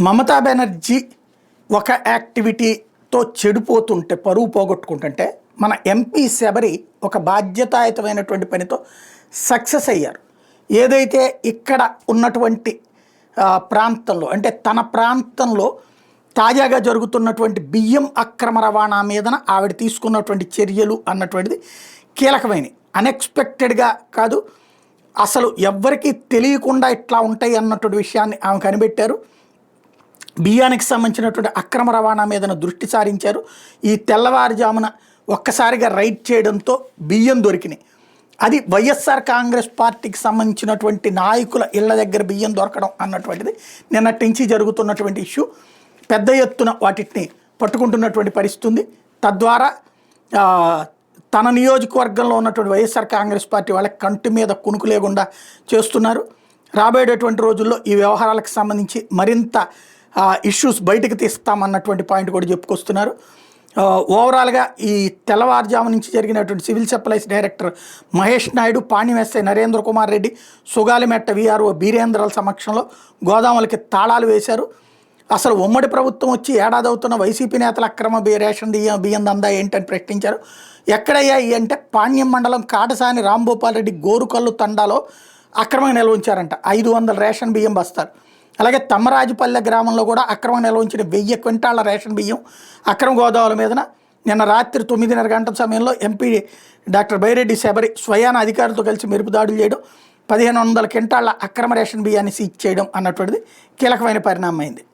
మమతా బెనర్జీ ఒక యాక్టివిటీతో చెడిపోతుంటే, పరువు పోగొట్టుకుంటుంటే, మన ఎంపీ శబరి ఒక బాధ్యతాయుతమైనటువంటి పనితో సక్సెస్ అయ్యారు. ఏదైతే ఇక్కడ ఉన్నటువంటి ప్రాంతంలో, అంటే తన ప్రాంతంలో తాజాగా జరుగుతున్నటువంటి బియ్యం అక్రమ రవాణా మీదన ఆవిడ తీసుకున్నటువంటి చర్యలు అన్నటువంటిది కీలకమైనవి. అన్ఎక్స్పెక్టెడ్గా కాదు, అసలు ఎవ్వరికీ తెలియకుండా ఇట్లా ఉంటాయి అన్నటువంటి విషయాన్ని ఆమె కనిపెట్టారు. బియ్యానికి సంబంధించినటువంటి అక్రమ రవాణా మీదన దృష్టి సారించారు. ఈ తెల్లవారుజామున ఒక్కసారిగా రైడ్ చేయడంతో బియ్యం దొరికినాయి. అది వైఎస్ఆర్ కాంగ్రెస్ పార్టీకి సంబంధించినటువంటి నాయకుల ఇళ్ల దగ్గర బియ్యం దొరకడం అన్నటువంటిది నిన్నటి నుంచి జరుగుతున్నటువంటి ఇష్యూ. పెద్ద ఎత్తున వాటిని పట్టుకుంటున్నటువంటి పరిస్థితి ఉంది. తద్వారా తన నియోజకవర్గంలో ఉన్నటువంటి వైఎస్ఆర్ కాంగ్రెస్ పార్టీ వాళ్ళకి కంటి మీద కునుకు లేకుండా చేస్తున్నారు. రాబోయేటటువంటి రోజుల్లో ఈ వ్యవహారాలకు సంబంధించి మరింత ఇష్యూస్ బయటకు తీస్తామన్నటువంటి పాయింట్ కూడా చెప్పుకొస్తున్నారు. ఓవరాల్గా ఈ తెల్లవారుజాము నుంచి జరిగినటువంటి civil supplies director Mahesh Naidu, Panyam SI Narendra Kumar Reddy, Sugalimetta VRO బీరేంద్రల సమక్షంలో గోదాములకి తాళాలు వేశారు. అసలు ఉమ్మడి ప్రభుత్వం వచ్చి ఏడాది అవుతున్న వైసీపీ నేతల అక్రమ రేషన్ బియ్యం దందా ఏంటని ప్రశ్నించారు. ఎక్కడయ్యాయి అంటే పాణ్యం మండలం కాటసాని రాంభూపాల్ రెడ్డి గోరుకల్లు తండాలో అక్రమంగా నిల్వ ఉంచారంట 500 రేషన్ బియ్యం బస్తారు. అలాగే తమ్మరాజుపల్లె గ్రామంలో కూడా అక్రమంగా నిల్వ ఉంచిన 1000 క్వింటాళ్ల రేషన్ బియ్యం అక్రమ గోదాముల మీదన నిన్న రాత్రి 9:30 గంటల సమయంలో ఎంపీ డాక్టర్ బైరెడ్డి శబరి స్వయాన అధికారులతో కలిసి మెరుపు దాడులు చేయడం, 1500 క్వింటాళ్ల అక్రమ రేషన్ బియ్యాన్ని సీజ్ చేయడం అన్నటువంటిది కీలకమైన పరిణామం అయింది.